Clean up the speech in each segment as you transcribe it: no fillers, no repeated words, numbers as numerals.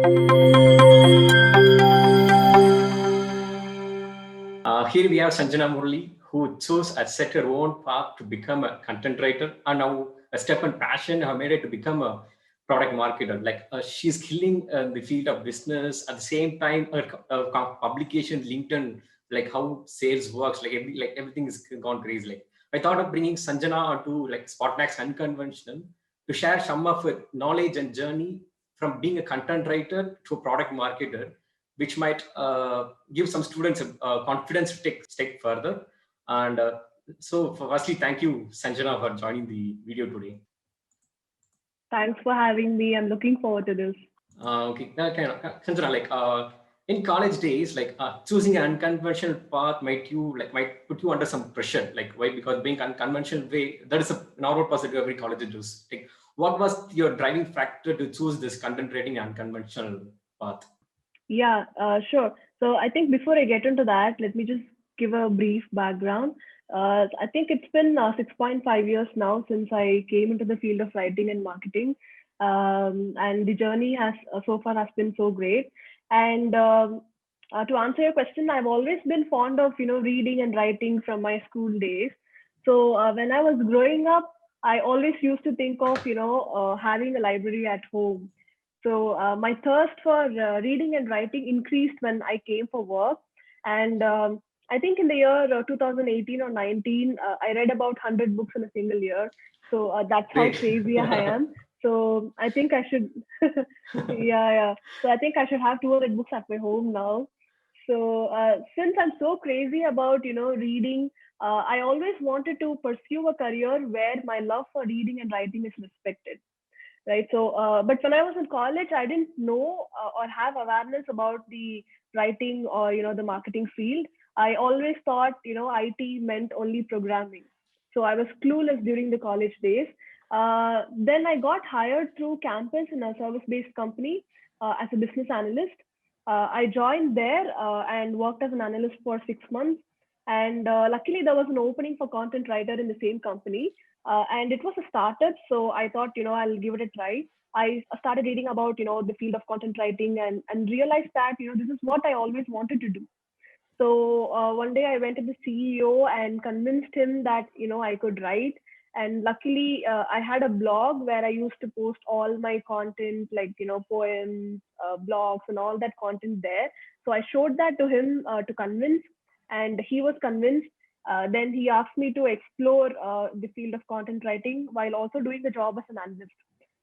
Here we have Sanjana Murali, who chose and set her own path to become a content writer, and now a step and passion have made her to become a product marketer. Like she's killing the field of business. At the same time, her publication, LinkedIn, like how sales works, like everything is gone crazy. Like I thought of bringing Sanjana onto like Spotmax Unconventional to share some of her knowledge and journey from being a content writer to a product marketer, which might give some students confidence to take step further. And so, firstly, thank you, Sanjana, for joining the video today. Thanks for having me. I'm looking forward to this. Sanjana, like in college days, like choosing an unconventional path might put you under some pressure. Like why? Because being unconventional way, that is a normal process to every college does. Like, what was your driving factor to choose this content writing unconventional path? Yeah, sure. So I think before I get into that, let me just give a brief background. I think it's been 6.5 years now since I came into the field of writing and marketing. And the journey has so far has been so great. And to answer your question, I've always been fond of, reading and writing from my school days. So when I was growing up, I always used to think of, having a library at home. So my thirst for reading and writing increased when I came for work. And I think in the year 2018 or 19, I read about 100 books in a single year. So that's how Great. crazy I am. So I think I should, yeah, yeah. So I think I should have 200 books at my home now. So since I'm so crazy about, reading, I always wanted to pursue a career where my love for reading and writing is respected, right? So but when I was in college, I didn't know or have awareness about the writing or the marketing field. I always thought IT meant only programming, so I was clueless during the college days. Then I got hired through campus in a service based company as a business analyst. I joined there and worked as an analyst for 6 months, and luckily there was an opening for content writer in the same company, and it was a startup. So I thought, I'll give it a try. I started reading about, the field of content writing, and realized that, this is what I always wanted to do. So one day I went to the CEO and convinced him that, I could write. And luckily, I had a blog where I used to post all my content, like, poems, blogs, and all that content there. So I showed that to him to convince, and he was convinced. Then he asked me to explore the field of content writing while also doing the job as an analyst.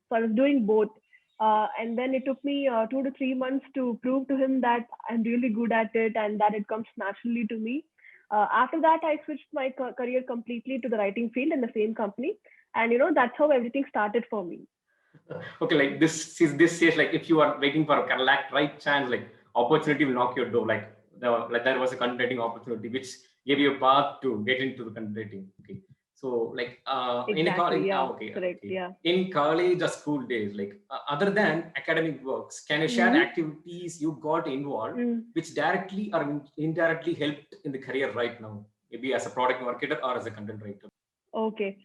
So I was doing both. And then it took me 2 to 3 months to prove to him that I'm really good at it and that it comes naturally to me. After that, I switched my career completely to the writing field in the same company. And, that's how everything started for me. Okay, like this says like if you are waiting for a Cadillac right chance, like opportunity will knock your door. Like there was a content opportunity which gave you a path to get into the content. Okay, so like in a Exactly. college, Yeah. okay, Correct. okay, Yeah. in college or school days, like other than academic works, can you share Mm-hmm. activities you got involved Mm. which directly or indirectly helped in the career right now, maybe as a product marketer or as a content writer? Okay.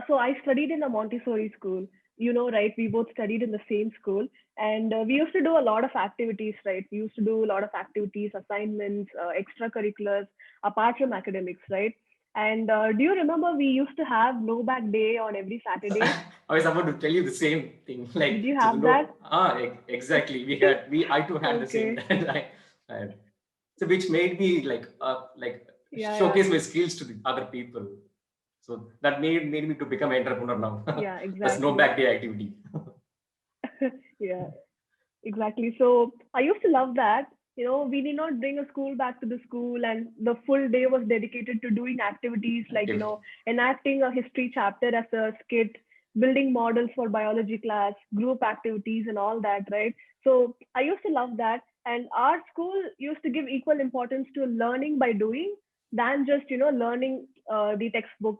So I studied in a Montessori school. Right? We both studied in the same school, and we used to do a lot of activities, right? We used to do a lot of activities, assignments, extracurriculars, apart from academics, right? And do you remember we used to have no back day on every Saturday? I was about to tell you the same thing. Did Like you so have that? no, exactly. I too had the same. Okay. I- so which made me like Yeah, yeah, showcase my skills to the other people. So that made me to become an entrepreneur now. yeah, That's no exactly. back day activity. Yeah. Exactly. So I used to love that. We did not bring a school back to the school, and the full day was dedicated to doing activities like, Active. enacting a history chapter as a skit, building models for biology class, group activities, and all that, right? So I used to love that. And our school used to give equal importance to learning by doing than just, learning the textbook,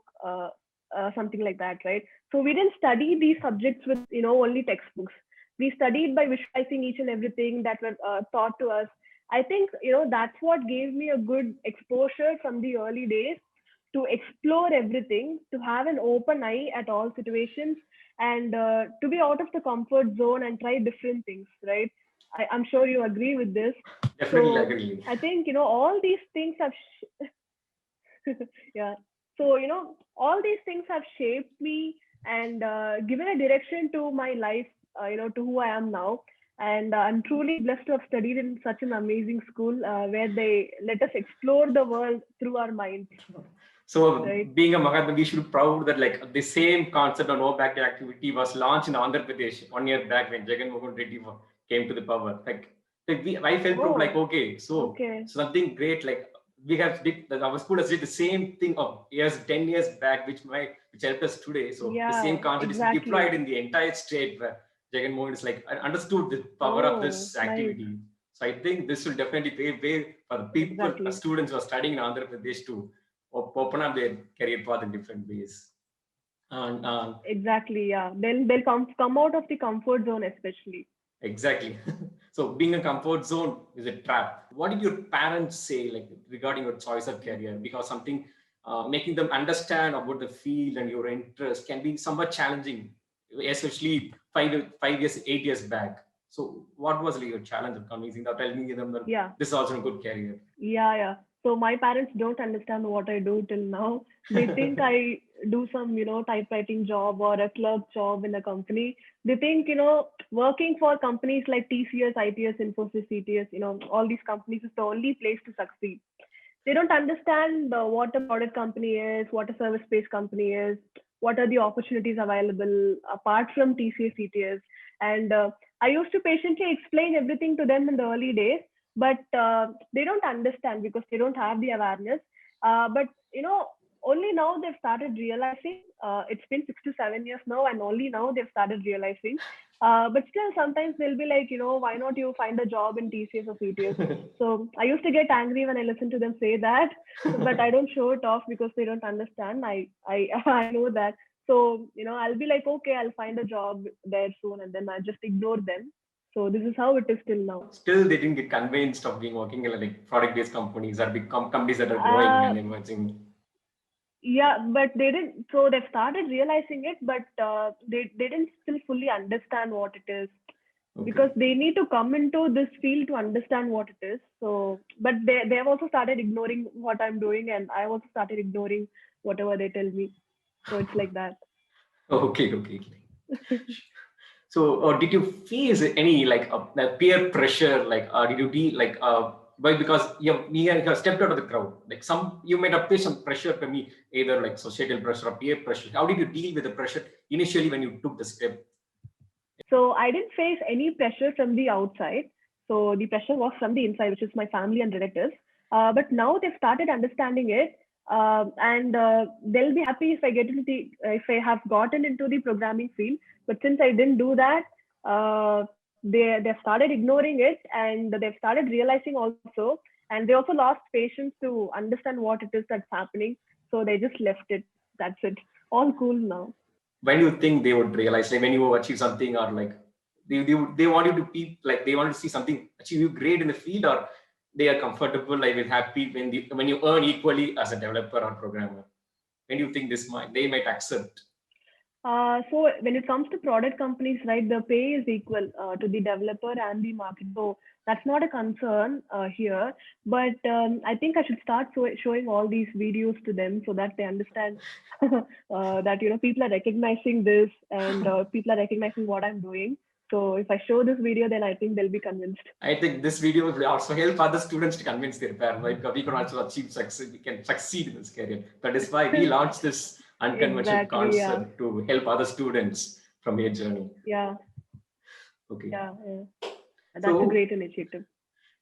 something like that, right? So we didn't study these subjects with, only textbooks. We studied by visualizing each and everything that were taught to us. I think that's what gave me a good exposure from the early days to explore everything, to have an open eye at all situations, and to be out of the comfort zone and try different things, right? I'm sure you agree with this. Definitely So agree. I think, all these things have, yeah. So, all these things have shaped me and given a direction to my life, to who I am now. And I'm truly blessed to have studied in such an amazing school where they let us explore the world through our minds, So right? being a Mahatma, we should be proud that like the same concept of no backyard activity was launched in Andhra Pradesh 1 year back when Jagan Mohan Reddy came to the power. I felt proud, like, Oh, okay, so okay. something great, like we have did, our school has did the same thing of years, 10 years back, which helped us today. So the same Yeah, concept is exactly. deployed in the entire state where Jagan Mohan is like understood the power of Oh, this nice. activity. So I think this will definitely pave way for the people, Exactly. students who are studying in Andhra Pradesh to open up their career path in different ways. And Exactly. Yeah. They'll come out of the comfort zone, especially. exactly. So being a comfort zone is a trap. What did your parents say like regarding your choice of career? Because something making them understand about the field and your interest can be somewhat challenging, especially 5 years, 8 years back. So what was like, your challenge of convincing them, telling them that Yeah. this is also a good career? Yeah, yeah. So my parents don't understand what I do till now. They think I do some, typewriting job or a clerk job in a company. They think, working for companies like TCS, ITS, Infosys, CTS, all these companies is the only place to succeed. They don't understand what a product company is, what a service-based company is, what are the opportunities available apart from TCS, CTS. And I used to patiently explain everything to them in the early days, but they don't understand because they don't have the awareness. But only now they've started realizing. It's been 6 to 7 years now, and only now they've started realizing. But still, sometimes they'll be like, why not you find a job in TCS or CTS? So I used to get angry when I listened to them say that, but I don't show it off because they don't understand. I I know that. So I'll be like, okay, I'll find a job there soon, and then I just ignore them. So this is how it is till now. Still they didn't get convinced of being working in like product-based companies or big companies that are growing Uh, and emerging. yeah, but they didn't. So they've started realizing it, but they didn't still fully understand what it is because Okay. they need to come into this field to understand what it is. So, but they've also started ignoring what I'm doing, and I also started ignoring whatever they tell me. So it's like that. Okay, okay. So, did you face any like peer pressure? Like, did you be like, because you have stepped out of the crowd. Like some, you might have faced some pressure from me, either like societal pressure or peer pressure. How did you deal with the pressure initially when you took the step? So I didn't face any pressure from the outside. So the pressure was from the inside, which is my family and relatives. But now they've started understanding it, and they'll be happy if I get into if I have gotten into the programming field. But since I didn't do that, they've started ignoring it, and they've started realizing also, and they also lost patience to understand what it is that's happening. So they just left it. That's it. All cool now. When you think they would realize, like when you achieve something, or like they want you to be like they want to see something achieve you great in the field, or they are comfortable, like with happy when you earn equally as a developer or programmer. When you think this might they might accept? So when it comes to product companies, right, the pay is equal to the developer and the market. So that's not a concern here. But I think I should start showing all these videos to them so that they understand that people are recognizing this and people are recognizing what I'm doing. So if I show this video, then I think they'll be convinced. I think this video will also help other students to convince their parents, right? Because we can also achieve success, we can succeed in this career. That is why we launched this unconventional Exactly. Yeah. concept to help other students from their journey. Yeah. Okay. Yeah. Yeah. That's a So, great initiative.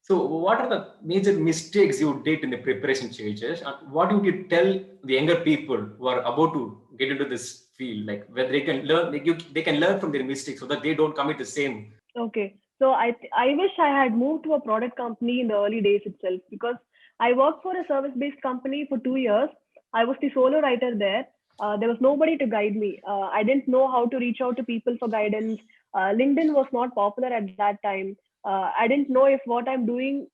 so what are the major mistakes you did in the preparation stages? And what would you tell the younger people who are about to get into this field, like where they can learn, they can learn from their mistakes so that they don't commit the same? Okay. So I wish I had moved to a product company in the early days itself because I worked for a service-based company for 2 years. I was the solo writer there. There was nobody to guide me. I didn't know how to reach out to people for guidance. LinkedIn was not popular at that time. I didn't know if what I'm doing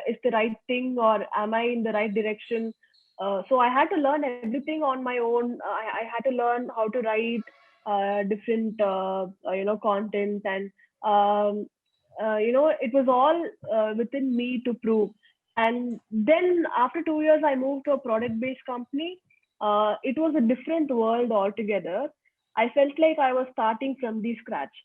is the right thing or am I in the right direction. So I had to learn everything on my own. I had to learn how to write different content and um, it was all within me to prove. And then after 2 years, I moved to a product-based company. It was a different world altogether. I felt like I was starting from the scratch.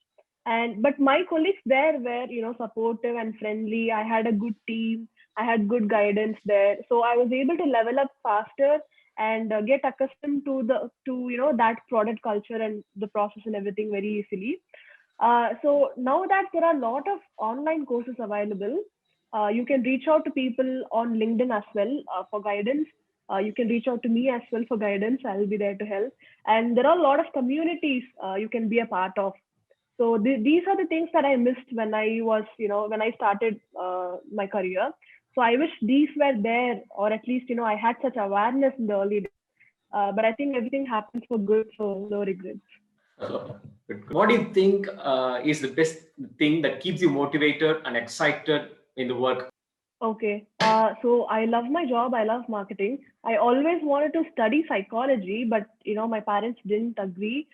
And but my colleagues there were, supportive and friendly. I had a good team. I had good guidance there, so I was able to level up faster and get accustomed to that product culture and the process and everything very easily. So now that there are a lot of online courses available, you can reach out to people on LinkedIn as well for guidance. You can reach out to me as well for guidance. I'll be there to help. And there are a lot of communities you can be a part of. So these are the things that I missed when I was, when I started my career. So I wish these were there, or at least, I had such awareness in the early days. But I think everything happens for good, so no regrets. What do you think is the best thing that keeps you motivated and excited in the work? Okay. So I love my job. I love marketing. I always wanted to study psychology, but my parents didn't agree.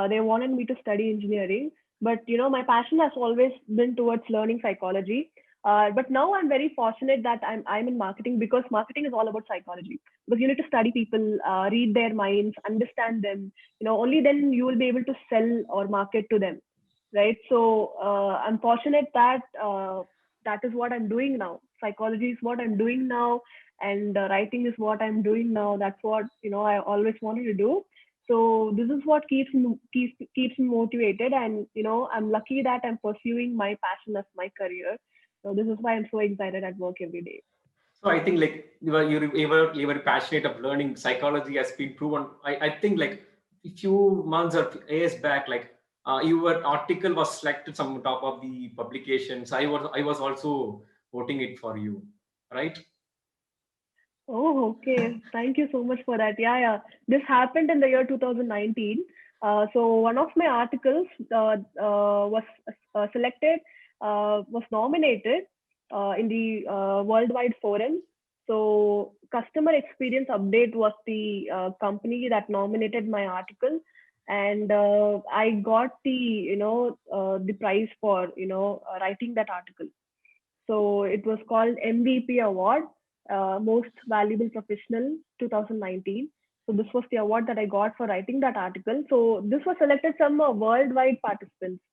They wanted me to study engineering, but my passion has always been towards learning psychology. But now I'm very fortunate that I'm in marketing, because marketing is all about psychology. Because you need to study people, read their minds, understand them. Only then you will be able to sell or market to them, right? So I'm fortunate that that is what I'm doing now. Psychology is what I'm doing now, and writing is what I'm doing now. That's what I always wanted to do. So this is what keeps me motivated, and I'm lucky that I'm pursuing my passion as my career. So this is why I'm so excited at work every day. So I think like you were passionate of learning psychology has been proven. I think like a few months or years back, like your article was selected some top of the publications. I was also voting it for you, right? Oh, okay. Thank you so much for that. Yeah, yeah. This happened in the year 2019. So one of my articles was selected, was nominated in the Worldwide Forum. So Customer Experience Update was the company that nominated my article, and I got the prize for writing that article. So it was called MVP Award, Most Valuable Professional 2019. So this was the award that I got for writing that article. So this was selected from worldwide participants.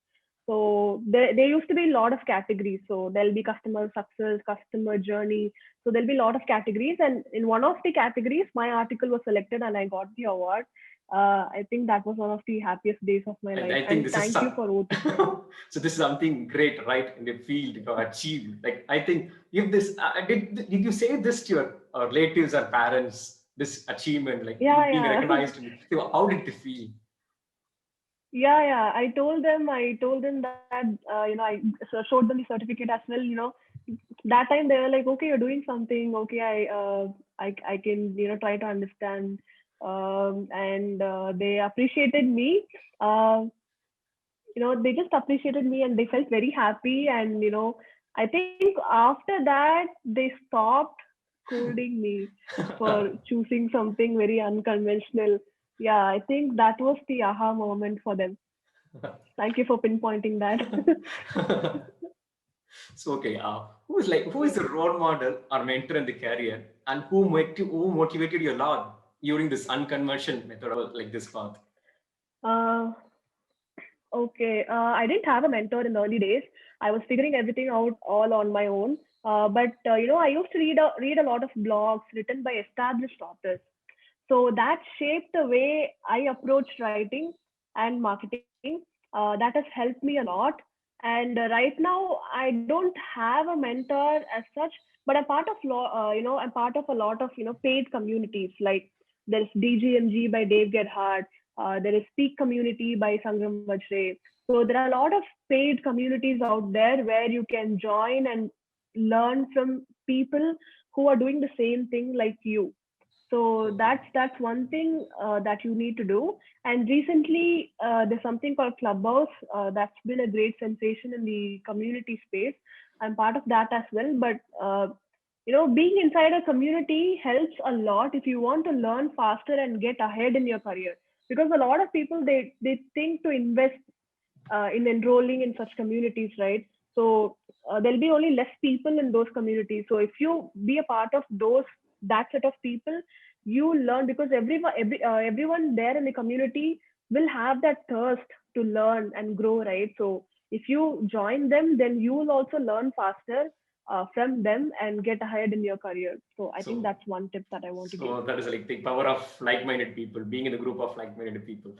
So there used to be a lot of categories. So there'll be customer success, customer journey. So there'll be a lot of categories. And in one of the categories, my article was selected and I got the award. I think that was one of the happiest days of my life. I think And this is thank you for voting for me. so this is something great, right, in the field to achieve. Like I think if this did you say this to your relatives or parents, this achievement, like Yeah, being yeah. recognized? How did they feel? Yeah, I told them that I showed them the certificate as well. That time they were like, okay, you're doing something. Okay, I can try to understand. And they appreciated me. Uh, they just appreciated me and they felt very happy. And I think after that they stopped scolding me for choosing something very unconventional. Yeah, I think that was the aha moment for them. Thank you for pinpointing that. So okay, who is the role model or mentor in the career, and who motivated you a lot during this unconventional method like this path? uh, okay, I didn't have a mentor in the early days. I was figuring everything out all on my own. But I used to read a lot of blogs written by established authors. So that shaped the way I approached writing and marketing. That has helped me a lot. And right now, I don't have a mentor as such, but I'm part of a lot of paid communities. Like there's DGMG by Dave Gerhardt. There is Speak Community by Sangram Vajre. So there are a lot of paid communities out there where you can join and learn from people who are doing the same thing like you. So Okay. that's one thing that you need to do. And recently, there's something called Clubhouse that's been a great sensation in the community space. I'm part of that as well. But being inside a community helps a lot if you want to learn faster and get ahead in your career. Because a lot of people they think to invest in enrolling in such communities, right? So there'll be only less people in those communities. So if you be a part of that set of people, you learn, because everyone there in the community will have that thirst to learn and grow, right? So if you join them, then you will also learn faster from them and get ahead in your career. So I think So, that's one tip that I want to give. so that is like the power of like-minded people, being in a group of like-minded people.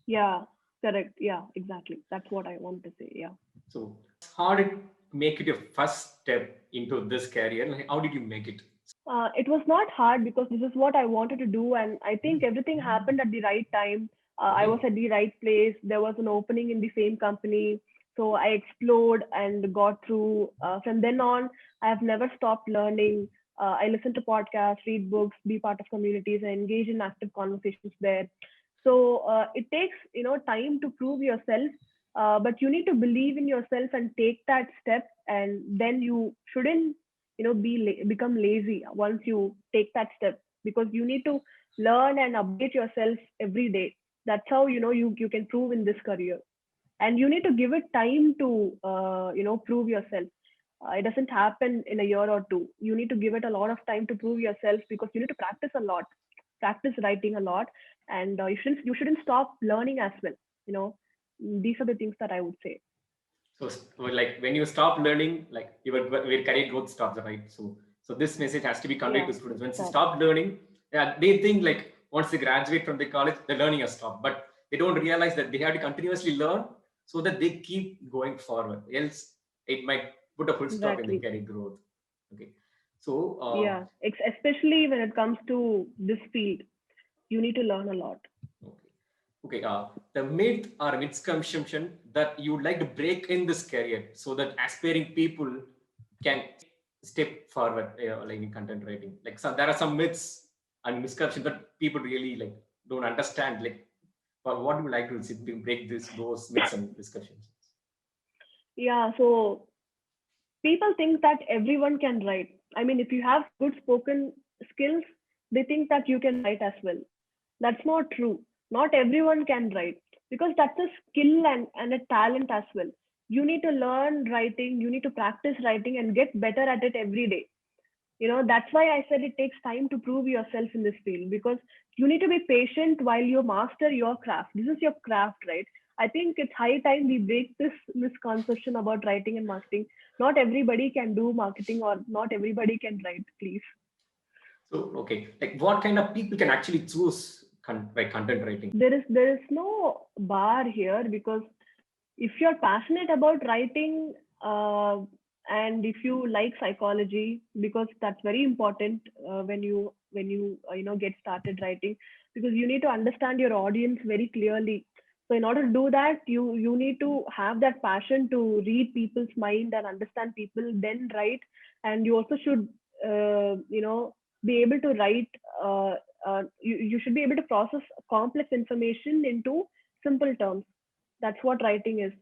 Yeah, correct. Yeah, exactly. That's what I want to say. Yeah. So how did make it your first step into this career? Like, how did you make it? It was not hard because this is what I wanted to do, and I think everything happened at the right time. I was Okay. at the right place. There was an opening in the same company, so I explored and got through. From then on, I have never stopped learning. I listen to podcasts, read books, be part of communities, and engage in active conversations there. So it takes time to prove yourself, but you need to believe in yourself and take that step, and then you shouldn't become lazy once you take that step, because you need to learn and update yourself every day. That's how you can prove in this career, and you need to give it time to prove yourself. It doesn't happen in a year or two. You need to give it a lot of time to prove yourself, because you need to practice a lot, practice writing a lot, and you shouldn't stop learning as well. you know these are the things that I would say. So, like when you stop learning, like your career growth stops, right? So this message has to be conveyed Yeah, to students. Once you stop. stop learning, yeah, they think like once they graduate from the college, the learning has stopped. But they don't realize that they have to continuously learn so that they keep going forward. Else, it might put a full stop in the Exactly. career growth. Okay. So, Yeah, especially when it comes to this field, you need to learn a lot. okay. Okay, the myth or misconception that you would like to break in this career so that aspiring people can step forward, like in content writing. Like, so there are some myths and misconceptions that people really like don't understand. Like, what do you like to see to break those myths and misconceptions? Yeah, so people think that everyone can write. I mean, if you have good spoken skills, they think that you can write as well. That's not true. Not everyone can write, because that's a skill and a talent as well. You need to learn writing, you need to practice writing and get better at it every day. That's why I said it takes time to prove yourself in this field, because you need to be patient while you master your craft. This is your craft, right? I think it's high time we break this misconception about writing and marketing. Not everybody can do marketing, or not everybody can write, please. So, okay, like what kind of people can actually choose by content writing? There is no bar here, because if you're passionate about writing, uh, and if you like psychology, because that's very important when you get started writing, because you need to understand your audience very clearly. So in order to do that, you need to have that passion to read people's mind and understand people, then write. And you also should be able to write. You should be able to process complex information into simple terms. That's what writing is.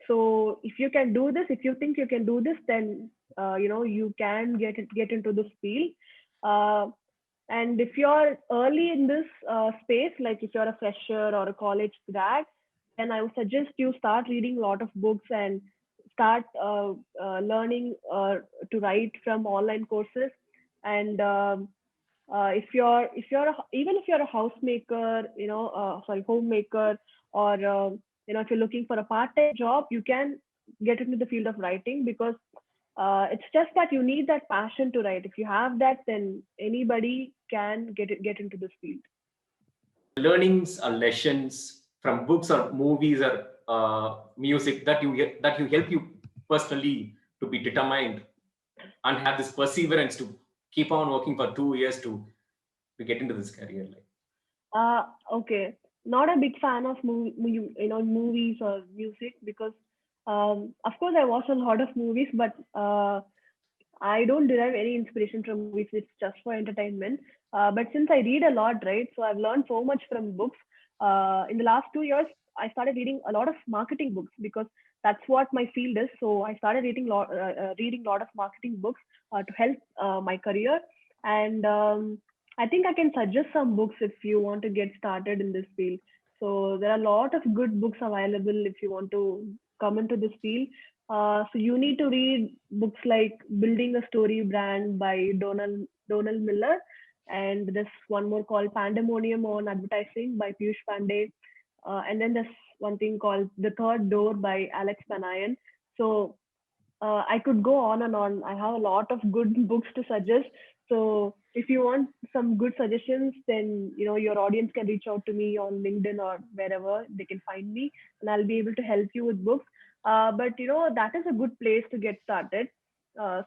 So if you can do this, if you think you can do this, then you can get into this field. uh, and if you're early in this space, like if you're a fresher or a college grad, then I would suggest you start reading a lot of books and start learning to write from online courses. And even if you're a housemaker, sorry, homemaker, or if you're looking for a part-time job, you can get into the field of writing, because it's just that you need that passion to write. If you have that, then anybody can get into this field. Learnings or lessons from books or movies or music that you help you personally to be determined and have this perseverance to keep on working for 2 years to get into this career, like Okay, not a big fan of movies or music, because of course I watch a lot of movies, but I don't derive any inspiration from movies. It's just for entertainment. But since I read a lot, right? So I've learned so much from books. In the last 2 years, I started reading a lot of marketing books, because that's what my field is. So I started reading a lot of marketing books to help my career. And I think I can suggest some books if you want to get started in this field. So there are a lot of good books available if you want to come into this field. So you need to read books like Building a Story Brand by Donald Miller, and there's one more called Pandemonium on Advertising by Piyush Pandey, and then there's one thing called The Third Door by Alex Panayan. So I could go on and on. I have a lot of good books to suggest. So if you want some good suggestions, then your audience can reach out to me on LinkedIn or wherever they can find me, and I'll be able to help you with books. But that is a good place to get started.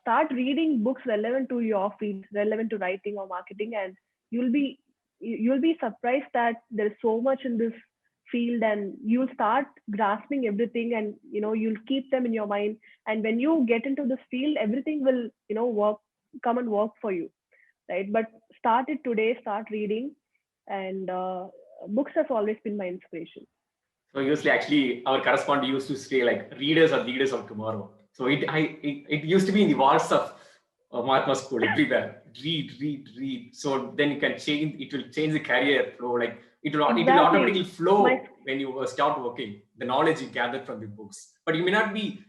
Start reading books relevant to your field, relevant to writing or marketing, and you'll be you'll be surprised that there's so much in this field, and you'll start grasping everything, and you'll keep them in your mind, and when you get into this field, everything will work, come and work for you, right? But start it today, start reading, and books has always been my inspiration. So usually, actually, our correspondent used to say like, readers are leaders of tomorrow. So it used to be in the walls of Mahatma School everywhere. Read, read, read. So then you can change. It will change the career flow. Like it will automatically flow when you start working. The knowledge you gather from the books, but you may not be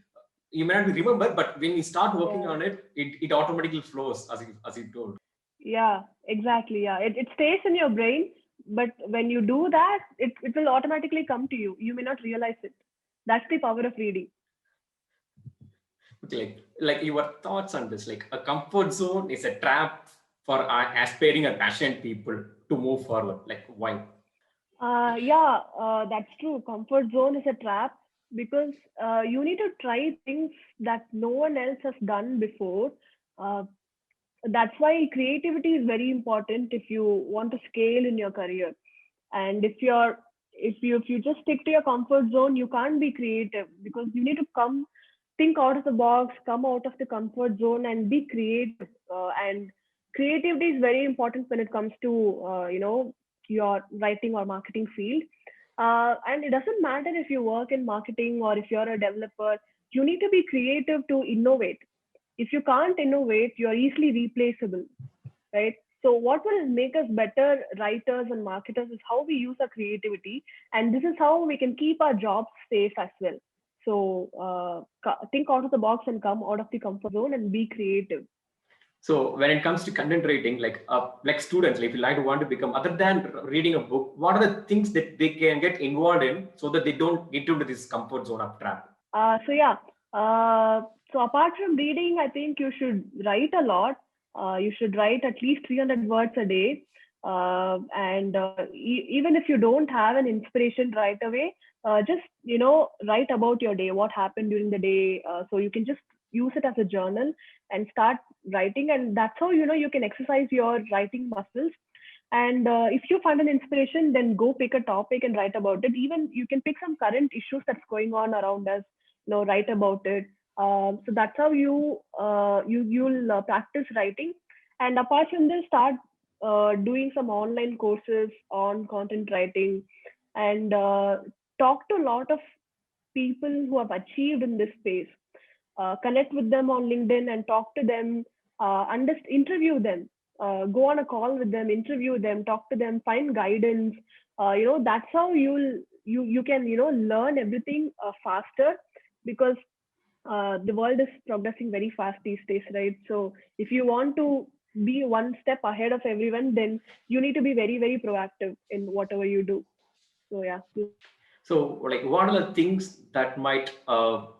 remembered. But when you start working on it, it automatically flows, as you told. Yeah, exactly. Yeah, it stays in your brain, but when you do that, it will automatically come to you. You may not realize it. That's the power of reading. Okay, like your thoughts on this, like a comfort zone is a trap for aspiring or passionate people to move forward. Like why? Yeah, that's true. Comfort zone is a trap because you need to try things that no one else has done before. Uh, that's why creativity is very important if you want to scale in your career. And if you just stick to your comfort zone, you can't be creative, because you need to think out of the box, come out of the comfort zone, and be creative. And creativity is very important when it comes to your writing or marketing field. And it doesn't matter if you work in marketing or if you're a developer. You need to be creative to innovate. If you can't innovate, you're easily replaceable, right? So what will make us better writers and marketers is how we use our creativity, and this is how we can keep our jobs safe as well. So think out of the box and come out of the comfort zone and be creative. So when it comes to content writing, like students, like if you like to want to become, other than reading a book, what are the things that they can get involved in so that they don't get into this comfort zone of trap? So yeah, so apart from reading, I think you should write a lot. You should write at least 300 words a day. And even if you don't have an inspiration right away, just write about your day, what happened during the day. So you can just use it as a journal and start writing, and that's how you can exercise your writing muscles. And if you find an inspiration, then go pick a topic and write about it. Even you can pick some current issues that's going on around us, write about it. So that's how you'll practice writing. And apart from this, start doing some online courses on content writing, and talk to a lot of people who have achieved in this space. Connect with them on LinkedIn and talk to them. Interview them. Go on a call with them, interview them, talk to them, find guidance. That's how you can learn everything faster, because the world is progressing very fast these days, right? So if you want to be one step ahead of everyone, then you need to be very, very proactive in whatever you do. So yeah. So like what are the things that might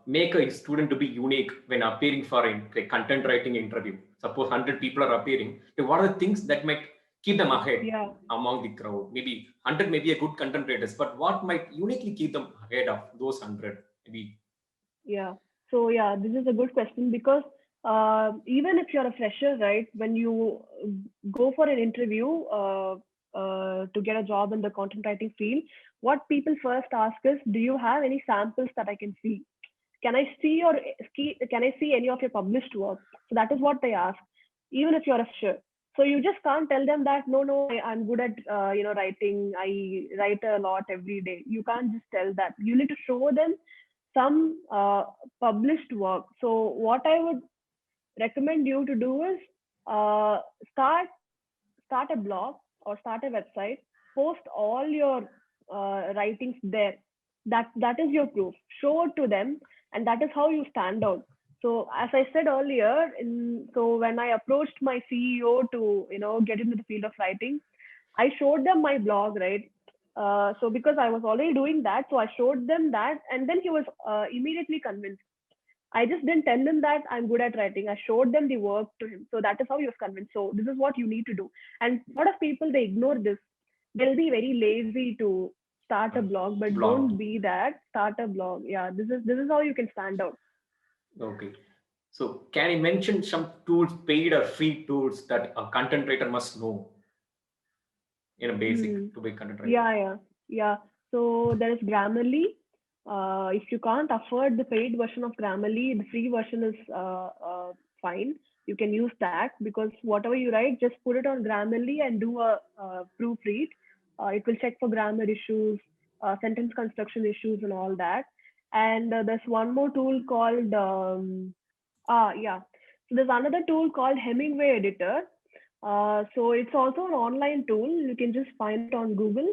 make a student to be unique when appearing for a content writing interview? Suppose 100 people are appearing. What are the things that might keep them ahead among the crowd? Maybe 100 may be a good content writers, but what might uniquely keep them ahead of those 100? Maybe. Yeah. So yeah, this is a good question, because even if you're a fresher, right, when you go for an interview to get a job in the content writing field, what people first ask is, do you have any samples that I can see? Can I see can I see any of your published work? So that is what they ask, even if you're a fresher. So you just can't tell them that no, I'm good at writing. I write a lot every day. You can't just tell that. You need to show them some published work. So what I would recommend you to do is uh, start start a blog or start a website, post all your writings there. that is your proof. Show it to them, and that is how you stand out. So as I said earlier, so when I approached my CEO to get into the field of writing, I showed them my blog, right? So because I was already doing that, so I showed them that, and then he was immediately convinced. I just didn't tell him that I'm good at writing. I showed them the work to him. So that is how he was convinced. So this is what you need to do. And a lot of people, they ignore this. They'll be very lazy to start a blog, but Blog. don't be that. Start a blog. Yeah, this is how you can stand out. Okay. So can you mention some tools, paid or free tools that a content writer must know in a basic to be content writer? Yeah. So there is Grammarly. If you can't afford the paid version of Grammarly, the free version is fine. You can use that, because whatever you write, just put it on Grammarly and do a proofread. It will check for grammar issues, sentence construction issues, and all that. And there's one more tool called yeah. So there's another tool called Hemingway Editor. So it's also an online tool. You can just find it on Google.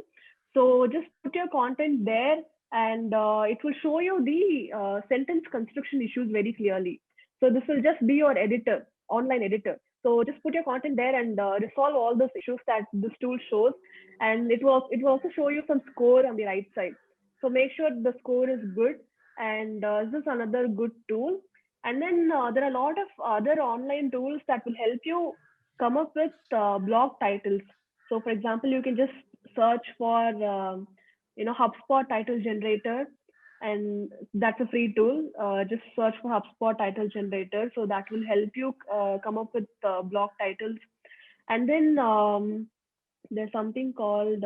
So just put your content there, and it will show you the sentence construction issues very clearly. So this will just be your editor, online editor. So just put your content there and resolve all those issues that this tool shows. And it will also show you some score on the right side. So make sure the score is good. And this is another good tool. And then there are a lot of other online tools that will help you come up with blog titles. So, for example, you can just search for HubSpot title generator, and that's a free tool. Just search for HubSpot title generator, so that will help you come up with blog titles. And then there's something called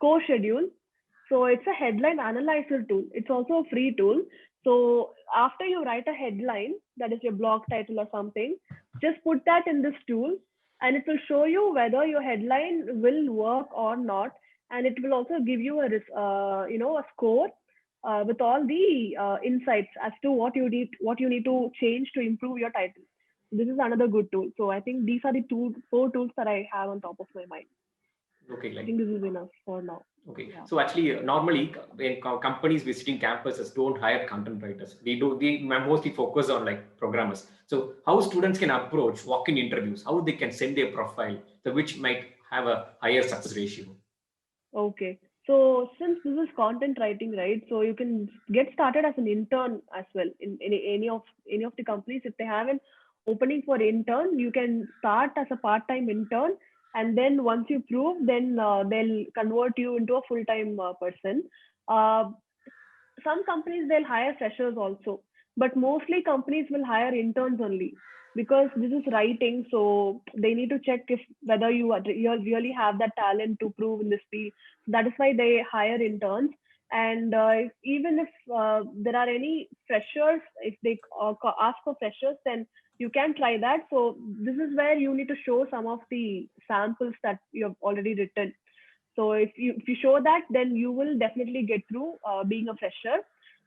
CoSchedule. So it's a headline analyzer tool. It's also a free tool. So after you write a headline, that is your blog title or something, just put that in this tool, and it will show you whether your headline will work or not. And it will also give you a score with all the insights as to what you need to change to improve your title. This is another good tool. So I think these are the four tools that I have on top of my mind. Okay, I think this is enough for now. Okay, yeah. So actually, normally when companies visiting campuses don't hire content writers. They mostly focus on like programmers. So how students can approach walk-in interviews, how they can send their profile, so which might have a higher success ratio. Okay. So since this is content writing, right? So you can get started as an intern as well in any of the companies. If they have an opening for intern, you can start as a part-time intern, and then once you prove, then they'll convert you into a full-time person. Some companies, they'll hire freshers also, but mostly companies will hire interns only, because this is writing. So they need to check if whether you really have that talent to prove in this field. That is why they hire interns. And even if there are any freshers, if they ask for freshers, then you can try that. So this is where you need to show some of the samples that you have already written. So if you show that, then you will definitely get through being a fresher.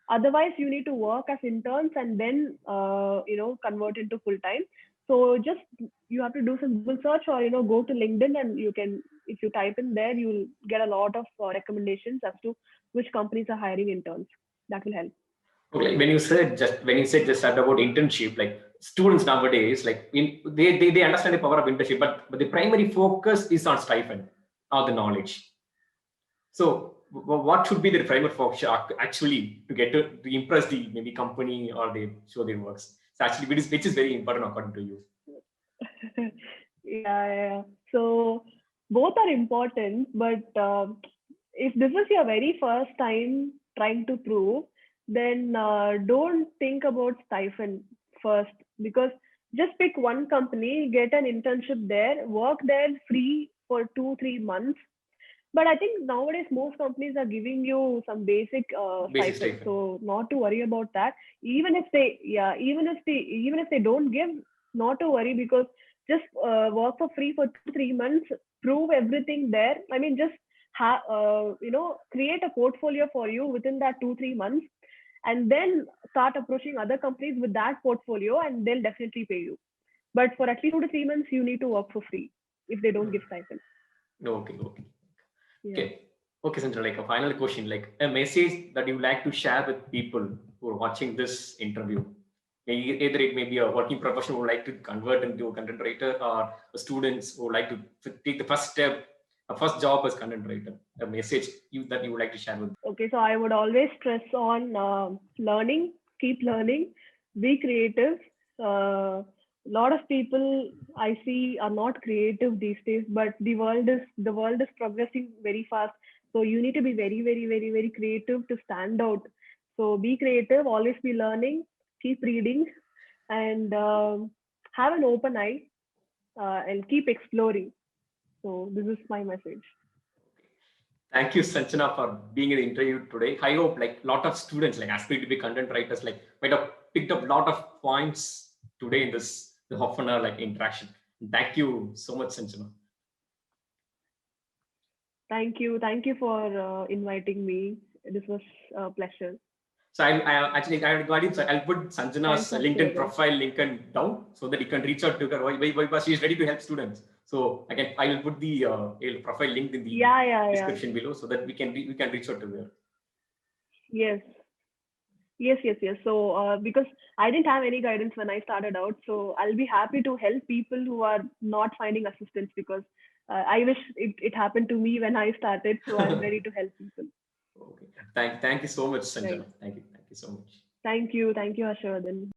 Otherwise, you need to work as interns and then convert into full time. So just you have to do some Google search, or go to LinkedIn, and you can, if you type in there, you'll get a lot of recommendations as to which companies are hiring interns. That will help. Okay, when you said just about internship, like students nowadays, like they understand the power of internship, but the primary focus is on stipend or the knowledge. So what should be the primary focus actually to get to impress the maybe company or they show their works? So actually, which is very important according to you. Yeah. So both are important, but if this is your very first time trying to prove, then don't think about stipend first, because just pick one company, get an internship there, work there free for 2-3 months. But I think nowadays most companies are giving you some basic stipend, so not to worry about that. Even if they don't give, not to worry, because just work for free for 2-3 months, prove everything there. I mean, just create a portfolio for you within that 2-3 months, and then start approaching other companies with that portfolio, and they'll definitely pay you. But for at least 2-3 months, you need to work for free if they don't give stipend. Okay. Yeah. Okay, Sanjana, like a final question, like a message that you like to share with people who are watching this interview. Either it may be a working professional who would like to convert into a content writer, or students who would like to take the first step, a first job as content writer. A message that you would like to share with. Okay, so I would always stress on learning, keep learning, be creative. A lot of people I see are not creative these days, but the world is progressing very fast. So you need to be very, very, very, very creative to stand out. So be creative, always be learning, keep reading, and have an open eye and keep exploring. So this is my message. Thank you, Sanchana, for being in the interview today. I hope like a lot of students like aspire to be content writers like might have picked up a lot of points today in this the half an hour like interaction. Thank you so much, Sanchana. Thank you for inviting me. This was a pleasure. So I actually I got it. So I'll put Sanjana's Thanks, LinkedIn Harshvardhan. profile link and down so that you can reach out to her. Why she's ready to help students. So I will put the profile link in the Yeah. description below so that we can reach out to her. Yes, yes. So, because I didn't have any guidance when I started out, so I'll be happy to help people who are not finding assistance because I wish it happened to me when I started. So I'm ready to help people. Okay. Thank you so much, Right. Sanjana. Thank you so much. Thank you, Harshvardhan.